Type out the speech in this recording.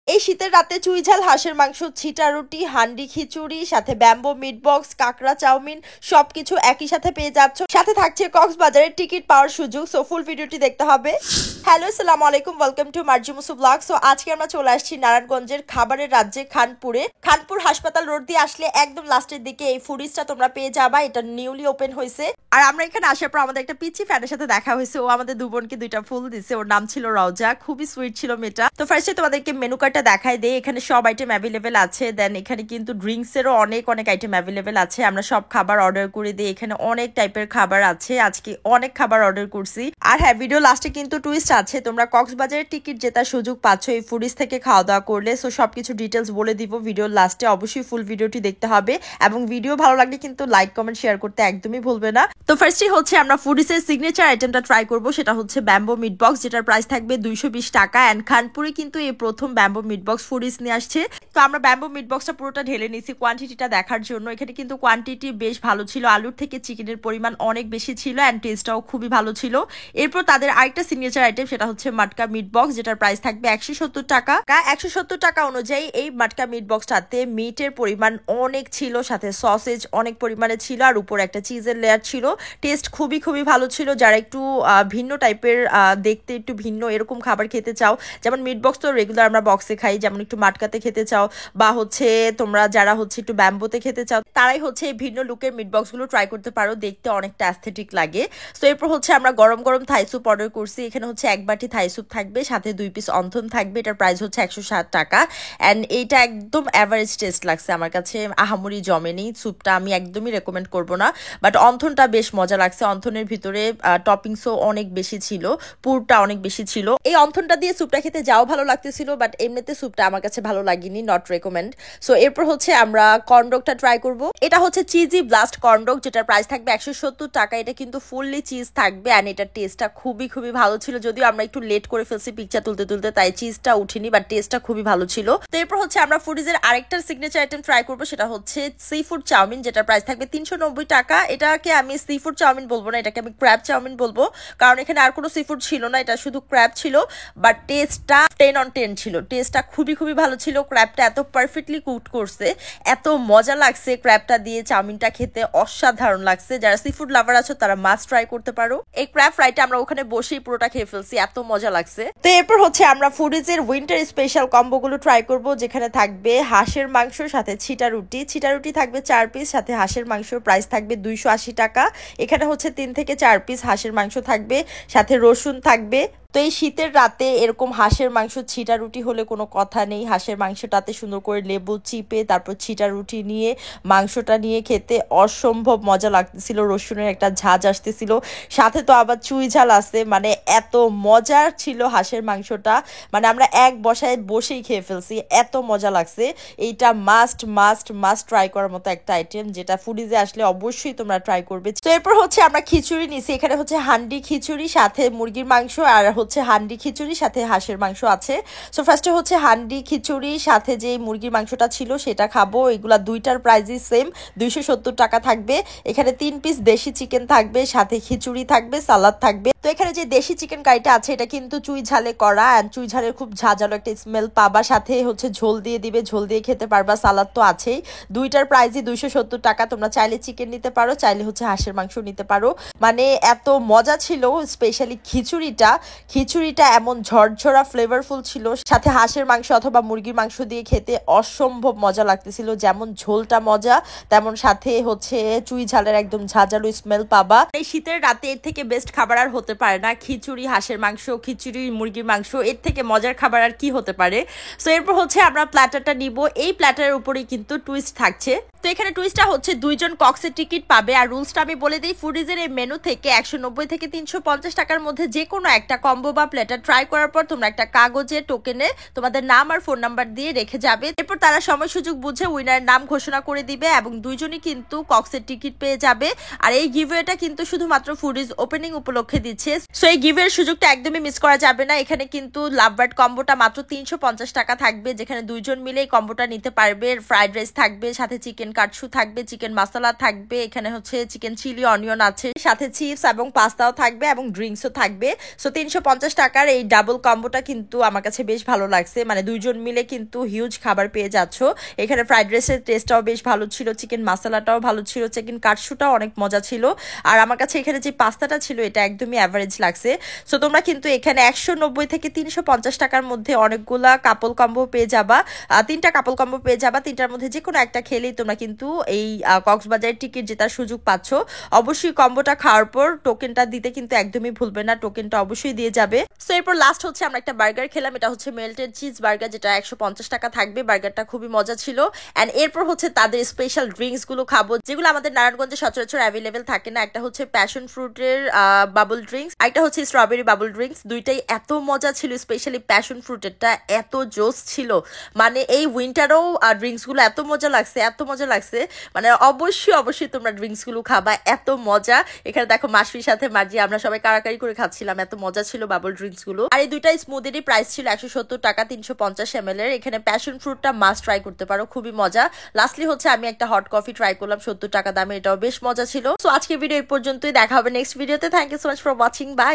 এই শীতের রাতে চুইঝাল হাঁসের মাংস, ছিটা রুটি, হান্ডি খিচুড়ি, সাথে ব্যাম্বো মিট বক্স, কাকড়া চাউমিন সবকিছু একই সাথে পেয়ে যাচ্ছ। সাথে থাকছে কক্সবাজারের টিকিট পাওয়ার সুযোগ। সো ফুল ভিডিওটি দেখতে হবে। হ্যালো, আসসালামু আলাইকুম, ওয়েলকাম টু মার্জি মুসু ব্লগ। সো আজকে আমরা চলে আসছি নারায়ণগঞ্জের খাবারের রাজ্যে খানপুরে। খানপুর হাসপাতাল রোড দিয়ে আসলে একদম লাস্টের দিকে এই ফুডিসটা তোমরা পেয়ে যাবা। এটা নিউলি ওপেন হয়েছে। আর আমরা এখানে আসার পর আমাদের একটা পিচ্ছি ফ্যানের সাথে দেখা হয়েছে। ও আমাদের দু বোনকে দুইটা ফুল দিছে। ওর নাম ছিল রওজা, খুবই সুইট ছিল মেয়েটা। তো ফার্স্টে তোমাদেরকে মেনু কার্ডটা দেখাই দেই। এখানে সব আইটেম অ্যাভেলেবেল আছে। দেন এখানে কিন্তু ড্রিঙ্কস এরও অনেক অনেক আইটেম অ্যাভেলেবেল আছে। আমরা সব খাবার অর্ডার করে দিই। এখানে অনেক টাইপের খাবার আছে। আজকে অনেক খাবার অর্ডার করছি। আর হ্যাঁ, ভিডিও লাস্টে কিন্তু টুইস্ট আছে। তোমরা কক্সবাজারের টিকিট জেতার সুযোগ পাচ্ছ এই ফুডিস থেকে খাওয়া দাওয়া করলে। সো সবকিছু ডিটেলস বলে দিব ভিডিওর লাস্টে। অবশ্যই ফুল ভিডিওটি দেখতে হবে এবং ভিডিও ভালো লাগলে কিন্তু লাইক কমেন্ট শেয়ার করতে একদমই ভুলবে না। তো ফার্স্টে হচ্ছে আমরা ফুডিসের সিগনেচার আইটেমটা ট্রাই করব। সেটা হচ্ছে ব্যাম্বো মিট বক্স, যেটার প্রাইস থাকবে 220 টাকা। অ্যান্ড খানপুরে কিন্তু এই প্রথম ব্যাম্বো মিট বক্স ফুডিস নিয়ে আসছে। তো আমরা ব্যাম্বো মিট বক্সটা পুরোটা ঢেলে নিয়েছি কোয়ান্টিটিটা দেখার জন্য। এখানে কিন্তু কোয়ান্টিটি বেশ ভালো ছিল। আলুর থেকে চিকেনের পরিমাণ অনেক বেশি ছিল অ্যান্ড টেস্টটাও খুবই ভালো ছিল। এরপর তাদের আরেকটা সিগনেচার আইটেম, সেটা হচ্ছে মাটকা মিট বক্স, যেটার প্রাইস থাকবে 170 টাকা। 170 টাকা অনুযায়ী এই মাটকা মিট বক্সটাতে মিটের পরিমাণ অনেক ছিল, সাথে সসেজ অনেক পরিমাণে ছিল, আর উপরে একটা চিজের লেয়ার ছিল। টেস্ট খুবই খুবই ভালো ছিল। যারা একটু ভিন্ন টাইপের, দেখতে একটু ভিন্ন এরকম খাবার খেতে চাও, যেমন মিট বক্স তো রেগুলার আমরা বক্সে খাই, যেমন একটু মাটকাতে খেতে চাও বা হচ্ছে তোমরা যারা হচ্ছে একটু ব্যাম্বোতে খেতে চাও, তারাই হচ্ছে এই ভিন্ন লুকের মিট বক্সগুলো ট্রাই করতে পারো। দেখতে অনেকটা অ্যাস্থেটিক লাগে। সো এরপর হচ্ছে আমরা গরম গরম থাই স্যুপ অর্ডার করছি। এখানে হচ্ছে এক বাটি থাই স্যুপ থাকবে, সাথে 2 পিস অন্থন থাকবে। এটার প্রাইস হচ্ছে 160 টাকা। অ্যান্ড এইটা একদম অ্যাভারেজ টেস্ট লাগছে আমার কাছে, আহামরি জমেনি। স্যুপটা আমি একদমই রেকমেন্ড করব না, বাট অন্থনটা বেশ মজা লাগছে। অন্থনের ভিতরে টপিংসও অনেক বেশি ছিল, পুরটা অনেক বেশি ছিল। এই অন্থনটা দিয়ে স্যুপটা খেতে যাও ভালো লাগতেছিল, বাট এমনিতে স্যুপটা আমার কাছে ভালো লাগেনি, নট রেকমেন্ড। সো এরপর হচ্ছে আমরা কর্নডগটা ট্রাই করব। এটা হচ্ছে চিজি ব্লাস্ট কর্নডগ, যেটার প্রাইস থাকবে 170 টাকা। এটা কিন্তু ফুললি চিজ থাকবে অ্যান্ড এটার টেস্টটা খুবই খুবই ভালো ছিল। যদিও আমরা একটু লেট করে ফেলছি পিকচার তুলতে তুলতে, তাই চিজটা উঠিনি, বাট টেস্টটা খুবই ভালো ছিল। তো এরপর হচ্ছে আমরা ফুডিজের আরেকটা সিগনেচার আইটেম ট্রাই করবো। সেটা হচ্ছে সি ফুড চাউমিন, যেটার প্রাইস থাকবে 390 টাকা। এটাকে আমি সি ফুড চাউমিন বলবো না, এটাকে আমি ক্র্যাব চাউমিন বলবো, কারণ এখানে আর কোনো সি ফুড ছিল না, এটা শুধু ক্র্যাব ছিল। বাট টেস্টটা 10 on 10 ছিল। টেস্টটা খুবই খুবই ভালো ছিল। ক্র্যাবটা এত পারফেক্টলি কুকড করছে, এত মজা লাগছে ক্র্যাবটা দিয়ে চাউমিনটা খেতে, অসাধারণ লাগছে। যারা সি ফুড লাভার আছো তারা মাস্ট ট্রাই করতে পারো। এই ক্র্যাব ফ্রাইটা আমরা ওখানে বসেই পুরোটা খেয়ে ফেলছি, এত মজা লাগছে। তো এরপর হচ্ছে আমরা ফুডিজের উইন্টার স্পেশাল কম্বোগুলো ট্রাই করব, যেখানে থাকবে হাঁসের মাংস, সাথে ছিটা রুটি। ছিটা রুটি থাকবে 4 পিস, সাথে হাঁসের মাংস, প্রাইস থাকবে 280 টাকা। এখানে হচ্ছে 3 থেকে 4 পিস হাঁসের মাংস থাকবে, সাথে রসুন থাকবে। তো এই শীতের রাতে এরকম হাঁসের মাংস ছিটা রুটি হলে কোনো কথা নেই। হাঁসের মাংসটাতে সুন্দর করে লেবু চিপে তারপর ছিটা রুটি নিয়ে মাংসটা নিয়ে খেতে অসম্ভব মজা লাগতেছিল। রসুনের একটা ঝাঁজ আসতেছিল, সাথে তো আবার চুই ঝাল আছে। মানে এত মজার ছিল হাঁসের মাংসটা, মানে আমরা এক বসায় বসেই খেয়ে ফেলছি, এত মজা লাগছে। এইটা মাস্ট মাস্ট মাস্ট ট্রাই করার মতো একটা আইটেম, যেটা ফুডিজে আসলে অবশ্যই তোমরা ট্রাই করবে। তো এরপর হচ্ছে আমরা খিচুড়ি নিছি। এখানে হচ্ছে হান্ডি খিচুড়ি, সাথে মুরগির মাংস, আর হচ্ছে হান্ডি খিচুড়ি সাথে হাঁসের মাংস আছে। সো ফার্স্টে হচ্ছে হান্ডি খিচুড়ি সাথে যে মুরগির মাংসটা ছিল সেটা খাবো। এগুলা দুইটার প্রাইসই সেম, 270 টাকা থাকবে। এখানে 3 পিস দেশি চিকেন থাকবে, সাথে খিচুড়ি থাকবে, সালাদ থাকবে। তো এখানে যে দেশি চিকেন কারিটা আছে এটা কিন্তু চুই ঝালে করা, অ্যান্ড চুই ঝালের খুব ঝাঁঝালো একটা স্মেল পাবা। সাথে হচ্ছে ঝোল দিয়ে দিবে, ঝোল দিয়ে খেতে পারবা, সালাদ তো আছেই। দুইটার প্রাইসই 270 টাকা। তোমরা চাইলে চিকেন নিতে পারো, চাইলে হচ্ছে হাঁসের মাংস নিতে পারো। মানে এত মজা ছিল। স্পেশালি খিচুড়িটা এমন ঝরঝরা ফ্লেভারফুল ছিল, সাথে হাঁসের মাংস অথবা মুরগির মাংস দিয়ে খেতে অসম্ভব মজা লাগতেছিল। যেমন ঝোলটা মজা, তেমন সাথে হচ্ছে চুই ঝালের একদম ঝাঁঝালো স্মেল পাবা। এই শীতের রাতে এর থেকে বেস্ট খাবার আর হতে পারে না। খিচুড়ি হাঁসের মাংস, খিচুড়ি মুরগির মাংস, এর থেকে মজার খাবার আর কি হতে পারে। সো এরপর হচ্ছে আমরা প্ল্যাটারটা নিব। এই প্ল্যাটারের উপরেই কিন্তু টুইস্ট থাকছে। তো এখানে টুইস্টটা হচ্ছে 2 জন কক্সের টিকিট পাবে। আর রুলসটা আমি বলে দিই, ফুডিজের এই মেনু থেকে 190 থেকে 350 টাকার মধ্যে যে কোনো একটা কম্বো বা প্লেটার ট্রাই করার পর তোমরা একটা কাগজে টোকেনে তোমাদের নাম আর ফোন নাম্বার দিয়ে রেখে যাবে। এরপর তারা সময় সুযোগ বুঝে উইনারের নাম ঘোষণা করে দিবে এবং দুইজনই কিন্তু কক্সের টিকিট পেয়ে যাবে। আর এই গিভওয়েটা কিন্তু শুধুমাত্র ফুডিজ ওপেনিং উপলক্ষে দিচ্ছে। সো এই গিভওয়ের সুযোগটা একদমই মিস করা যাবে না। এখানে কিন্তু লাভবার্ড কম্বোটা মাত্র 350 টাকা থাকবে, যেখানে 2 জন মিলে এই কম্বোটা নিতে পারবে। ফ্রাইড রাইস থাকবে, সাথে চিকেন কাটসু থাকবে, চিকেন মশলা থাকবে, এখানে হচ্ছে চিকেন চিলি অনিয়ন আছে, সাথে চিপস এবং পাস্তাও থাকবে এবং ড্রিঙ্কসও থাকবে। সো 350 টাকার এই ডাবল কম্বোটা কিন্তু আমার কাছে বেশ ভালো লাগছে, মানে দুইজন মিলে কিন্তু হিউজ খাবার পেয়ে যাচ্ছ। এখানে ফ্রাইড রাইসের টেস্টটাও বেশ ভালো ছিল, চিকেন মশলাটাও ভালো ছিল, চিকেন কাটসুটাও অনেক মজা ছিল। আর আমার কাছে এখানে যে পাস্তাটা ছিল এটা একদমই অ্যাভারেজ লাগছে। সো তোমরা কিন্তু এখানে 190 থেকে 350 টাকার মধ্যে অনেকগুলা কাপল কম্বো পেয়ে যাবা, 3টা কাপল কম্বো পেয়ে যাবা। 3টার মধ্যে যে কোনো একটা খেলেই তোমরা কিন্তু এই কক্সবাজারের টিকিট জেতার সুযোগ পাচ্ছ। অবশ্যই কম্বোটা খাওয়ার পর টোকেনটা দিতে কিন্তু একদমই ভুলবে না, টোকেনটা অবশ্যই দিয়ে যাবে। সো এরপর লাস্ট হচ্ছে আমরা একটা বার্গার খেলাম, এটা হচ্ছে মেল্টেড চিজ বার্গার, যেটা 150 টাকা থাকবে। বার্গারটা খুবই মজা ছিল। অ্যান্ড এরপর হচ্ছে তাদের স্পেশাল ড্রিঙ্কস গুলো খাবো, যেগুলো আমাদের নারায়ণগঞ্জে সচরাচর অ্যাভেলেবেল থাকে না। একটা হচ্ছে প্যাশন ফ্রুটের বাবল ড্রিঙ্কস, একটা হচ্ছে স্ট্রবেরি বাবল ড্রিঙ্কস। দুইটাই এত মজা ছিল, স্পেশালি প্যাশন ফ্রুটেরটা এত জোস ছিল, মানে এই উইন্টারও ড্রিঙ্কস গুলো এত মজা লাগছে, এত মজা লাগছে। মানে অবশ্যই তোমরা ড্রিঙ্কস গুলো খাবা, এত মজা। এখানে দেখো মাসফির সাথে মার্জি আমরা সবাই কারাকারি করে খাচ্ছিলাম, এত মজা ছিল বাবল ড্রিঙ্কস গুলো। আর এই দুইটা স্মুদিরই প্রাইস ছিল 170 টাকা 350 ml এর। এখানে প্যাশন ফ্রুটটা মাস্ট ট্রাই করতে পারো, খুবই মজা। লাস্টলি হচ্ছে আমি একটা হট কফি ট্রাই করলাম 70 টাকা দামে, এটাও বেশ মজা ছিল। সো আজকের ভিডিও এই পর্যন্তই, দেখা হবে নেক্সট ভিডিওতে। Thank you so much for watching, by.